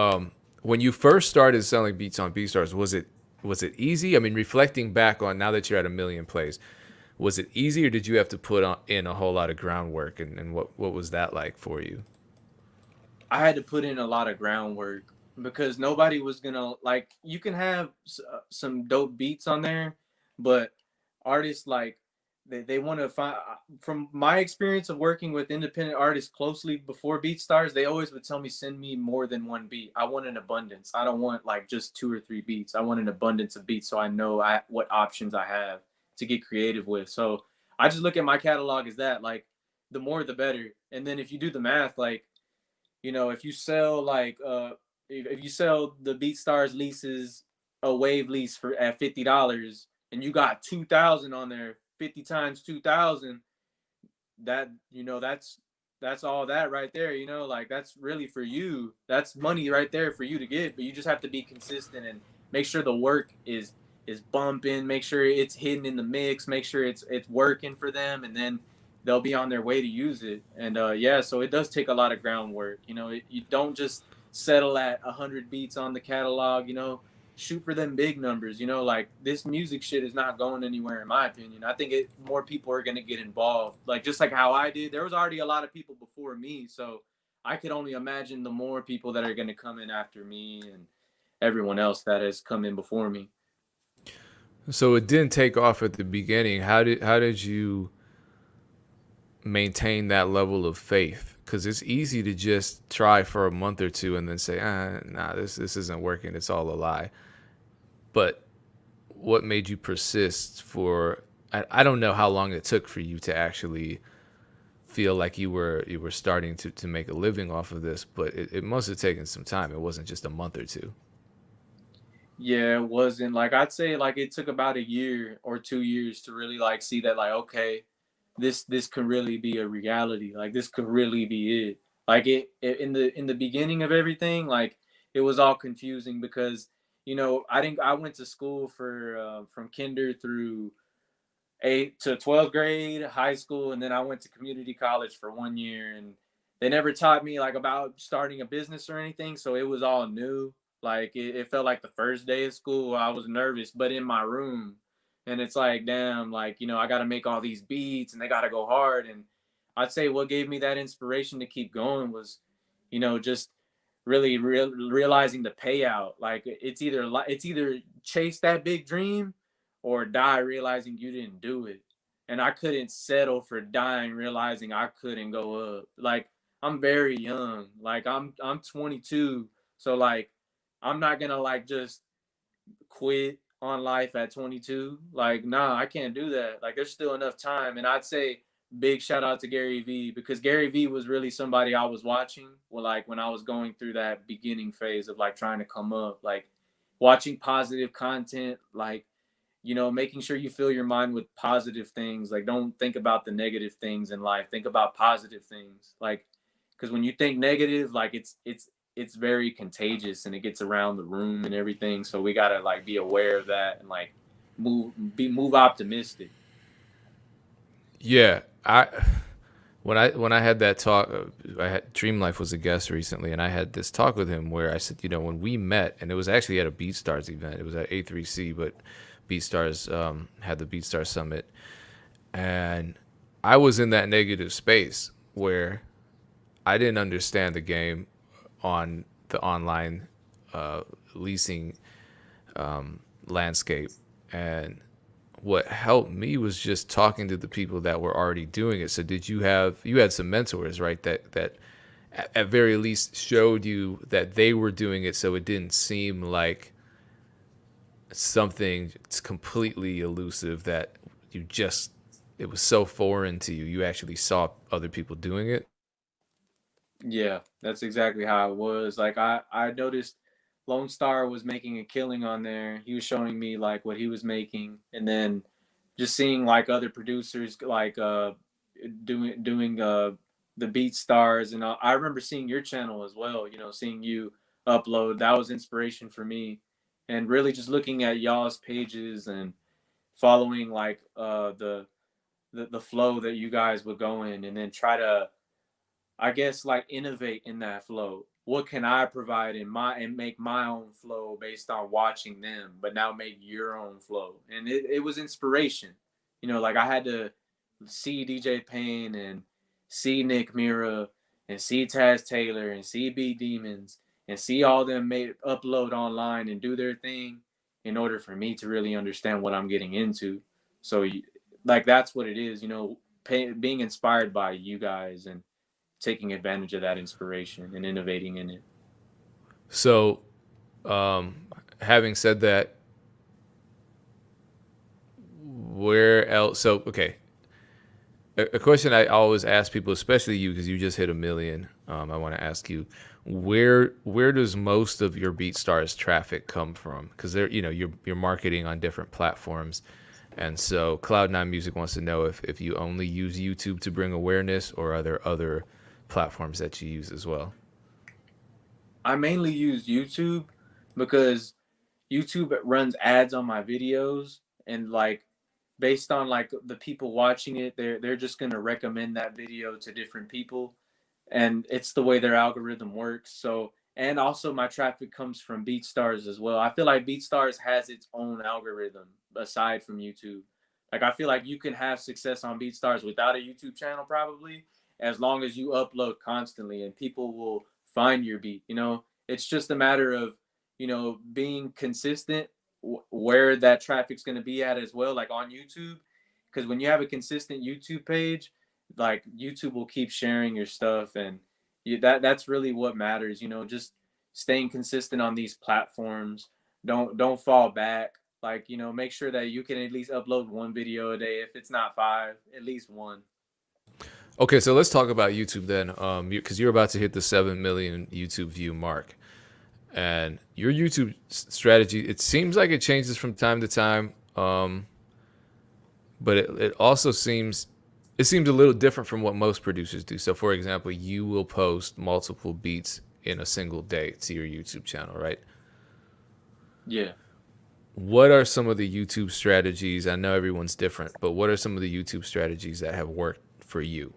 when you first started selling beats on BeatStars, was it easy? I mean, reflecting back on now that you're at 1 million plays, was it easy, or did you have to put in a whole lot of groundwork, and what was that like for you? I had to put in a lot of groundwork, because nobody was gonna, like, you can have some dope beats on there, but artists like they want to find, from my experience of working with independent artists closely before BeatStars, they always would tell me, send me more than one beat. I want an abundance. I don't want like just two or three beats. I want an abundance of beats, so I know what options I have to get creative with. So I just look at my catalog as that, like, the more the better. And then if you do the math, like, if you sell like if you sell the BeatStars leases, a wave lease for at $50, and you got 2,000 on there, 50 times 2,000, that that's all that right there. Like that's really for you. That's money right there for you to get. But you just have to be consistent and make sure the work is bumping. Make sure it's hidden in the mix. Make sure it's working for them, and then they'll be on their way to use it. And yeah, so it does take a lot of groundwork. You don't just settle at 100 beats on the catalog. Shoot for them big numbers. Like this music shit is not going anywhere in my opinion. I think more people are gonna get involved. Like just like how I did, there was already a lot of people before me, so I could only imagine the more people that are gonna come in after me and everyone else that has come in before me. So it didn't take off at the beginning. How did you maintain that level of faith? Because it's easy to just try for a month or two and then say, nah, this isn't working. It's all a lie. But what made you persist for? I don't know how long it took for you to actually feel like you were starting to make a living off of this, but it must have taken some time. It wasn't just a month or two. Yeah, it wasn't like I'd say like it took about a year or 2 years to really like see that like okay, this could really be a reality. Like this could really be it. Like in the beginning of everything, like it was all confusing because I went to school for from kinder through 8th to 12th grade, high school, and then I went to community college for 1 year, and they never taught me like about starting a business or anything, so it was all new. Like it felt like the first day of school. I was nervous, but in my room, and it's like, damn, like I got to make all these beats, and they got to go hard. And I'd say what gave me that inspiration to keep going was, just really realizing the payout. Like it's either chase that big dream or die realizing you didn't do it. And I couldn't settle for dying realizing I couldn't go up. Like I'm very young. Like I'm 22. So like I'm not gonna like just quit on life at 22. Like, nah, I can't do that. Like there's still enough time. And I'd say big shout out to Gary Vee because Gary Vee was really somebody I was watching like when I was going through that beginning phase of like trying to come up, like watching positive content, like making sure you fill your mind with positive things. Like, don't think about the negative things in life. Think about positive things. Like, because when you think negative, like it's very contagious and it gets around the room and everything. So we gotta like be aware of that and like move optimistic. Yeah, when I had that talk, I had Dream Life was a guest recently, and I had this talk with him where I said, when we met, and it was actually at a BeatStars event. It was at A3C, but BeatStars had the BeatStars Summit, and I was in that negative space where I didn't understand the game on the online leasing landscape, and what helped me was just talking to the people that were already doing it. So you had some mentors, right? That at very least showed you that they were doing it, so it didn't seem like something completely elusive that it was so foreign to you. You actually saw other people doing it. Yeah, that's exactly how it was. Like I noticed Lone Star was making a killing on there. He was showing me like what he was making, and then just seeing like other producers like doing the Beat Stars, and I remember seeing your channel as well. Seeing you upload, that was inspiration for me, and really just looking at y'all's pages and following like the flow that you guys would go in, and then try to, I guess, like innovate in that flow. What can I provide and make my own flow based on watching them, but now make your own flow. And it was inspiration. Like I had to see DJ Payne and see Nick Mira and see Taz Taylor and see B Demons and see all them upload online and do their thing in order for me to really understand what I'm getting into. So like that's what it is, being inspired by you guys and taking advantage of that inspiration and innovating in it. So, um, having said that, where else? So, okay, A question I always ask people, especially you, because you just hit a million. I want to ask you, where does most of your BeatStars traffic come from? Because they're you're marketing on different platforms, and so Cloud9 Music wants to know if you only use YouTube to bring awareness, or are there other platforms that you use as well? I mainly use YouTube because YouTube runs ads on my videos, and like based on like the people watching it, they're just gonna recommend that video to different people, and it's the way their algorithm works. So, and also my traffic comes from BeatStars as well. I feel like BeatStars has its own algorithm aside from YouTube. Like I feel like you can have success on BeatStars without a YouTube channel probably, as long as you upload constantly and people will find your beat. It's just a matter of being consistent where that traffic's going to be at as well, like on YouTube. Because when you have a consistent YouTube page, like YouTube will keep sharing your stuff, and that's really what matters. Just staying consistent on these platforms. Don't fall back. Like make sure that you can at least upload one video a day. If it's not five, at least one. Okay, so let's talk about YouTube then, because you're about to hit the 7 million YouTube view mark, and your YouTube strategy, it seems like it changes from time to time, but it also seems a little different from what most producers do. So, for example, you will post multiple beats in a single day to your YouTube channel, right? Yeah. What are some of the YouTube strategies? I know everyone's different, but what are some of the YouTube strategies that have worked for you?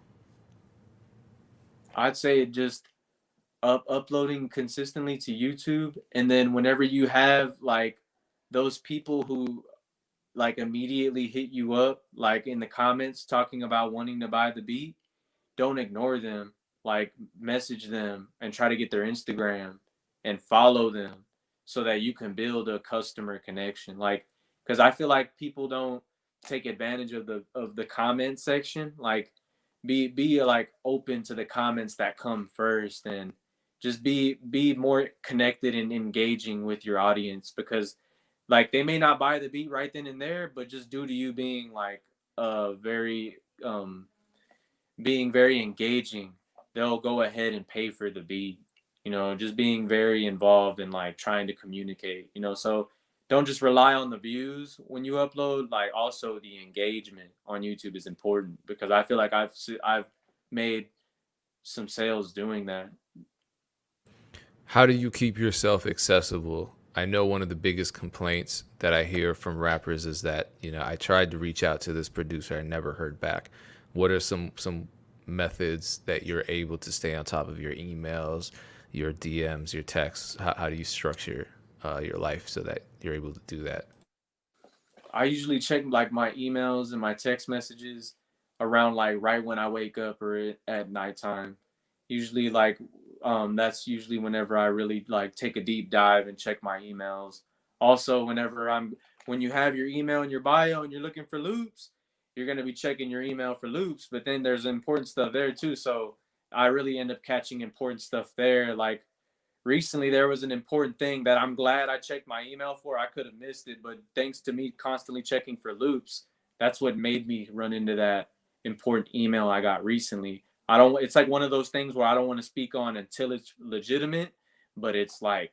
I'd say just uploading consistently to YouTube, and then whenever you have like those people who like immediately hit you up like in the comments talking about wanting to buy the beat, don't ignore them. Like message them and try to get their Instagram and follow them so that you can build a customer connection. Like, because I feel like people don't take advantage of the comment section. Like, be like open to the comments that come first, and just be more connected and engaging with your audience, because like they may not buy the beat right then and there, but just due to you being like very being very engaging, they'll go ahead and pay for the beat. Just being very involved and like trying to communicate. So don't just rely on the views when you upload. Like also the engagement on YouTube is important, because I feel like I've made some sales doing that. How do you keep yourself accessible? I know one of the biggest complaints that I hear from rappers is that, I tried to reach out to this producer, I never heard back. What are some methods that you're able to stay on top of your emails, your DMs, your texts? How do you structure your life so that you're able to do that? I usually check like my emails and my text messages around like right when I wake up or at nighttime. Usually like that's usually whenever I really like take a deep dive and check my emails. Also, when you have your email in your bio and you're looking for loops, you're gonna be checking your email for loops, but then there's important stuff there too. So I really end up catching important stuff there. Like recently there was an important thing that I'm glad I checked my email for. I could have missed it, but thanks to me constantly checking for loops, that's what made me run into that important email I got recently. I don't It's like one of those things where I don't want to speak on until it's legitimate, but it's like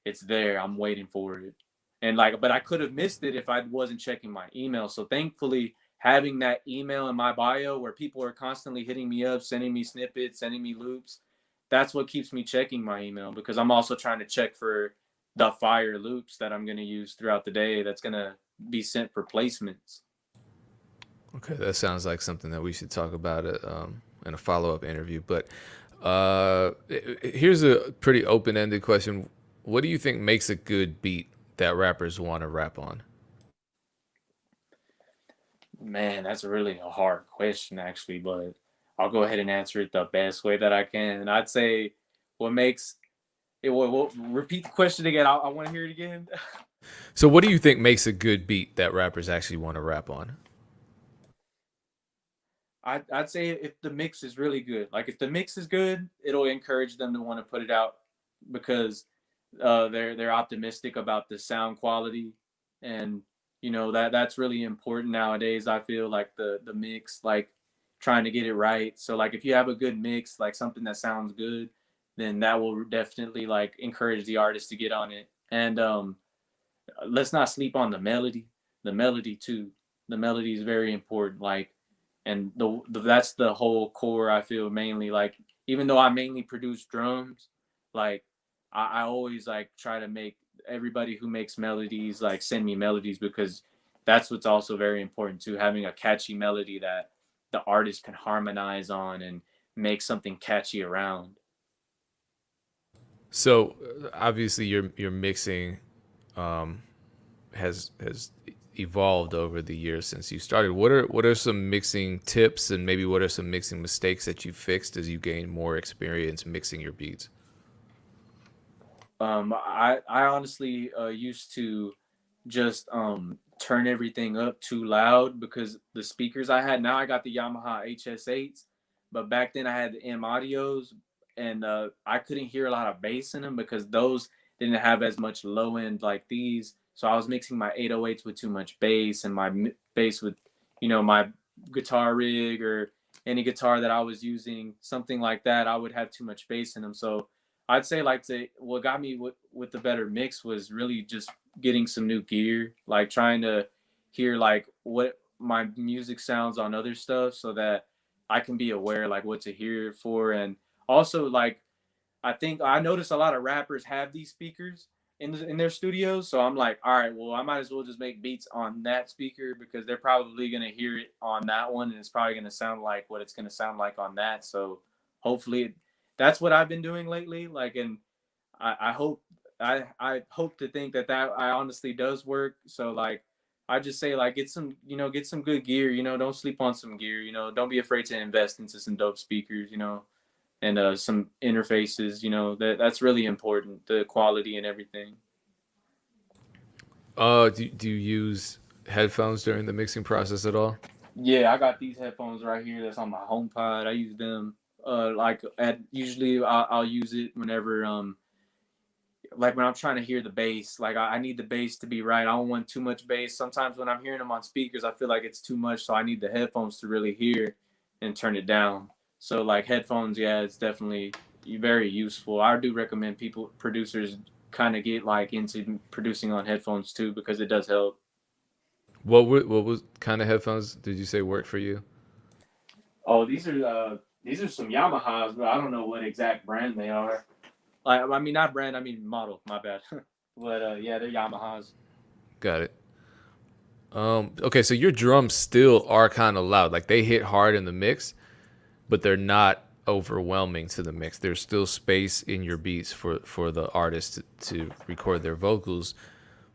it's there. I'm waiting for it. And like but I could have missed it if I wasn't checking my email. So thankfully having that email in my bio where people are constantly hitting me up, sending me snippets, sending me loops, that's what keeps me checking my email, because I'm also trying to check for the fire loops that I'm going to use throughout the day that's going to be sent for placements. Okay, that sounds like something that we should talk about in a follow up interview. But here's a pretty open ended question. What do you think makes a good beat that rappers want to rap on? Man, that's really a hard question actually, but I'll go ahead and answer it the best way that I can. I'd say what makes it, repeat the question again. I want to hear it again. So, what do you think makes a good beat that rappers actually want to rap on? I'd say if the mix is really good, like if the mix is good, it'll encourage them to want to put it out, because they're optimistic about the sound quality, and that's really important nowadays. I feel like the mix, like trying to get it right. So like if you have a good mix, like something that sounds good, then that will definitely like encourage the artist to get on it. And let's not sleep on the melody. The melody too. The melody is very important. Like, and that's the whole core. I feel mainly like, even though I mainly produce drums, like I always like try to make everybody who makes melodies like send me melodies, because that's what's also very important too. Having a catchy melody that the artist can harmonize on and make something catchy around. So obviously your mixing um, has evolved over the years since you started. What are some mixing tips, and maybe what are some mixing mistakes that you fixed as you gain more experience mixing your beats? I honestly used to just turn everything up too loud because the speakers I had, now I got the Yamaha HS8s, but back then I had the M audios, and I couldn't hear a lot of bass in them because those didn't have as much low end like these. So I was mixing my 808s with too much bass, and my bass with, my guitar rig or any guitar that I was using, something like that, I would have too much bass in them. So I'd say like what got me with the better mix was really just getting some new gear, like trying to hear like what my music sounds on other stuff so that I can be aware like what to hear for. And also like I think I notice a lot of rappers have these speakers in their studios, so I'm like, all right, well I might as well just make beats on that speaker because they're probably gonna hear it on that one, and it's probably gonna sound like what it's gonna sound like on that. So hopefully that's what I've been doing lately. Like, and I hope I hope to think that I honestly does work. So like I just say like get some good gear. Don't sleep on some gear. Don't be afraid to invest into some dope speakers. And some interfaces. That's really important. The quality and everything. Do you use headphones during the mixing process at all? Yeah, I got these headphones right here. That's on my HomePod. I use them. Like at usually I'll use it whenever like when I'm trying to hear the bass, like I need the bass to be right. I don't want too much bass. Sometimes when I'm hearing them on speakers, I feel like it's too much, so I need the headphones to really hear and turn it down. So like headphones, yeah, it's definitely very useful. I do recommend people producers kind of get like into producing on headphones too, because it does help. What was kind of headphones did you say worked for you? Oh, these are some Yamahas, but I don't know what exact brand they are. Like I mean not brand, I mean model. My bad. But yeah, they're Yamahas. Got it. Okay, so your drums still are kind of loud. Like they hit hard in the mix, but they're not overwhelming to the mix. There's still space in your beats for the artist to record their vocals.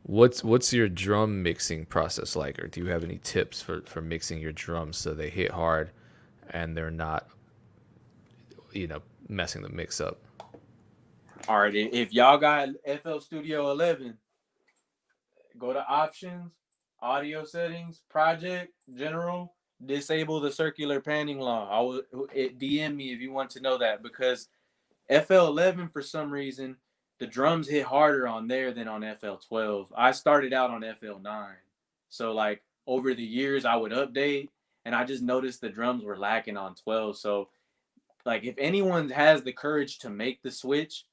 What's your drum mixing process like, or do you have any tips for mixing your drums so they hit hard and they're not, messing the mix up? All right, if y'all got FL Studio 11, go to options, audio settings, project, general, disable the circular panning law. DM me if you want to know that, because FL11 for some reason the drums hit harder on there than on FL12. I started out on FL9. So like over the years I would update, and I just noticed the drums were lacking on 12. So like if anyone has the courage to make the switch,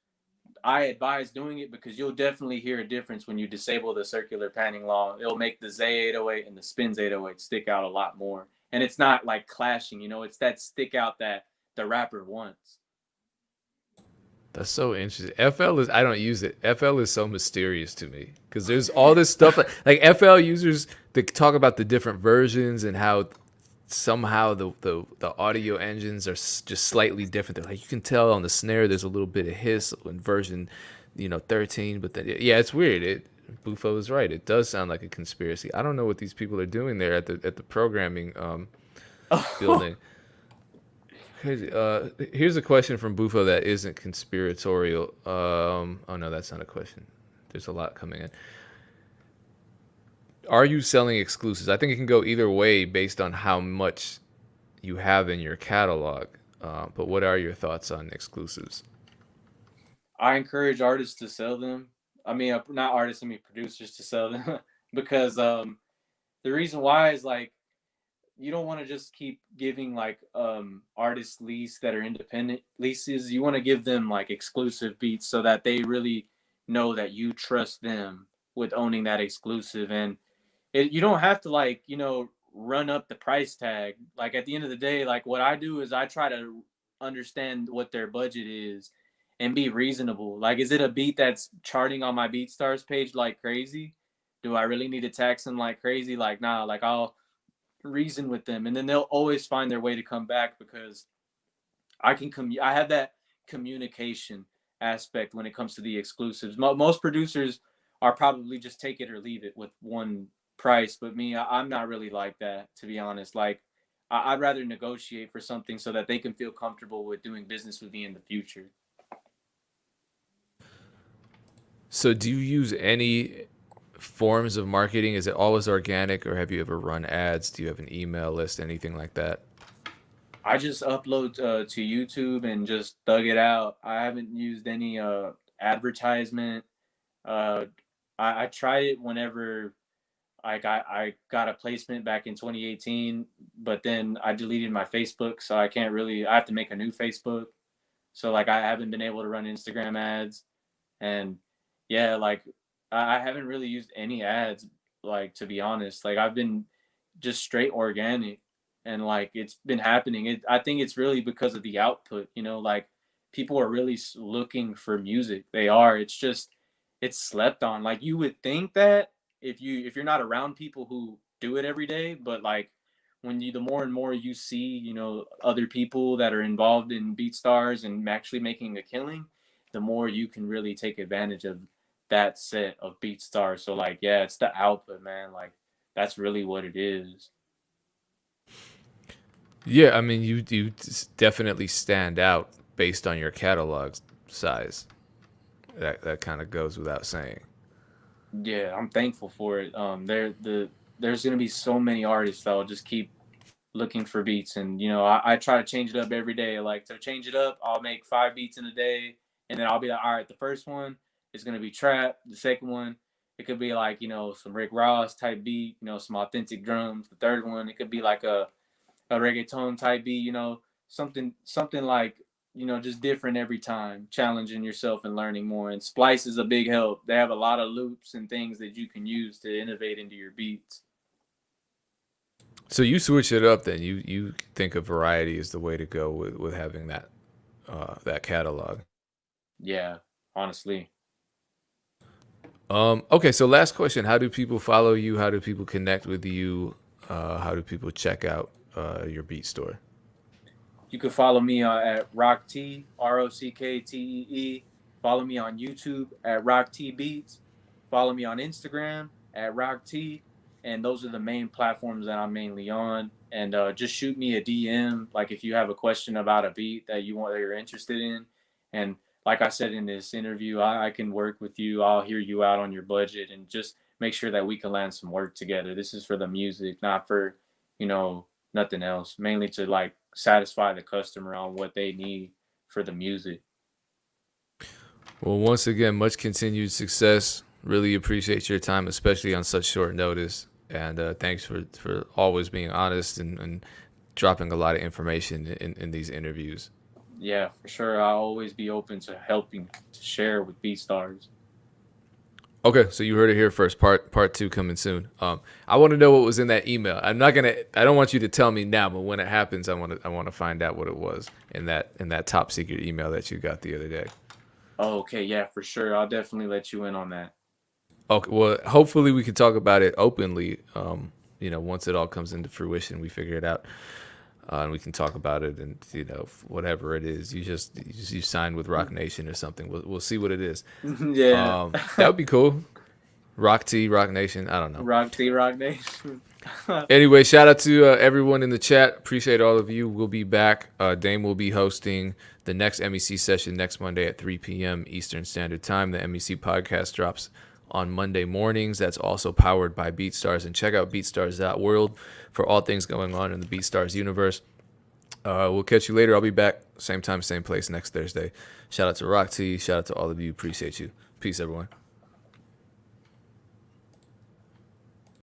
I advise doing it, because you'll definitely hear a difference when you disable the circular panning law. It'll make the Z808 and the Spins 808 stick out a lot more. And it's not like clashing, it's that stick out that the rapper wants. That's so interesting. FL is I don't use it. FL is so mysterious to me because there's all this stuff like FL users that talk about the different versions and how somehow the audio engines are just slightly different. They're like you can tell on the snare there's a little bit of hiss in version 13, but then yeah, it's weird. Bufo is right. It does sound like a conspiracy. I don't know what these people are doing there at the programming building. Crazy. Here's a question from Bufo that isn't conspiratorial. Oh no, that's not a question. There's a lot coming in. Are you selling exclusives? I think it can go either way based on how much you have in your catalog. But what are your thoughts on exclusives? I encourage artists to sell them. I mean, not artists, I mean producers to sell them because the reason why is like you don't want to just keep giving like artist lease that are independent leases. You want to give them like exclusive beats so that they really know that you trust them with owning that exclusive. And you don't have to like, run up the price tag. Like at the end of the day, like what I do is I try to understand what their budget is and be reasonable. Like, is it a beat that's charting on my BeatStars page like crazy? Do I really need to tax them like crazy? Like, nah, like I'll reason with them, and then they'll always find their way to come back because I have that communication aspect when it comes to the exclusives. Most producers are probably just take it or leave it with one price, but me, I'm not really like that, to be honest. Like, I'd rather negotiate for something so that they can feel comfortable with doing business with me in the future. So do you use any forms of marketing? Is it always organic, or have you ever run ads? Do you have an email list, anything like that? I just upload to YouTube and just thug it out. I haven't used any advertisement. Uh, I tried it whenever I got a placement back in 2018, but then I deleted my Facebook, so I can't really. I have to make a new Facebook. So like I haven't been able to run Instagram ads, and yeah, like I haven't really used any ads. Like, to be honest, like I've been just straight organic, and like it's been happening. I think it's really because of the output. Like people are really looking for music. They are. It's just it's slept on. Like you would think that if you're not around people who do it every day, but like the more and more you see, other people that are involved in BeatStars and actually making a killing, the more you can really take advantage of that set of BeatStars. So like, yeah, it's the output, man. Like that's really what it is. Yeah, I mean, you definitely stand out based on your catalog size. That kind of goes without saying. Yeah, I'm thankful for it. There's gonna be so many artists that'll just keep looking for beats, and I try to change it up every day. Like to change it up, I'll make 5 beats in a day, and then I'll be like, all right, the first one is gonna be trap. The second one, it could be like some Rick Ross type beat, some authentic drums. The third one, it could be like a reggaeton type beat, something like just different every time, challenging yourself and learning more. And Splice is a big help. They have a lot of loops and things that you can use to innovate into your beats. So you switch it up then. You think of variety is the way to go with having that catalog. Yeah, honestly. Okay, so last question: how do people follow you? How do people connect with you? How do people check out your beat store? You can follow me at Rocktee, ROCKTEE. Follow me on YouTube at Rocktee Beats. Follow me on Instagram at Rocktee. And those are the main platforms that I'm mainly on. And just shoot me a DM, like if you have a question about a beat that you're interested in. And like I said in this interview, I can work with you. I'll hear you out on your budget and just make sure that we can land some work together. This is for the music, not for, you know, nothing else. Mainly to like satisfy the customer on what they need for the music. Well, once again, much continued success. Really appreciate your time, especially on such short notice. And thanks for always being honest and dropping a lot of information in these interviews. Yeah, for sure. I'll always be open to helping to share with BeatStars. Okay, so you heard it here first. Part two coming soon. I want to know what was in that email. I don't want you to tell me now, but when it happens, I want to find out what it was in that top secret email that you got the other day. Oh, okay, yeah, for sure. I'll definitely let you in on that. Okay, well, hopefully we can talk about it openly. Once it all comes into fruition, we figure it out, and we can talk about it. And whatever it is, you signed with Rock Nation or something. We'll see what it is. Yeah. That would be cool. Rocktee, Rock Nation. I don't know. Rocktee, Rock Nation. Anyway, shout out to everyone in the chat. Appreciate all of you. We'll be back. Dame will be hosting the next MEC session next Monday at 3 p.m. Eastern Standard Time. The MEC podcast drops on Monday mornings. That's also powered by BeatStars. And check out BeatStars.world for all things going on in the BeatStars universe. We'll catch you later. I'll be back same time, same place next Thursday. Shout out to Rocktee. Shout out to all of you. Appreciate you. Peace, everyone.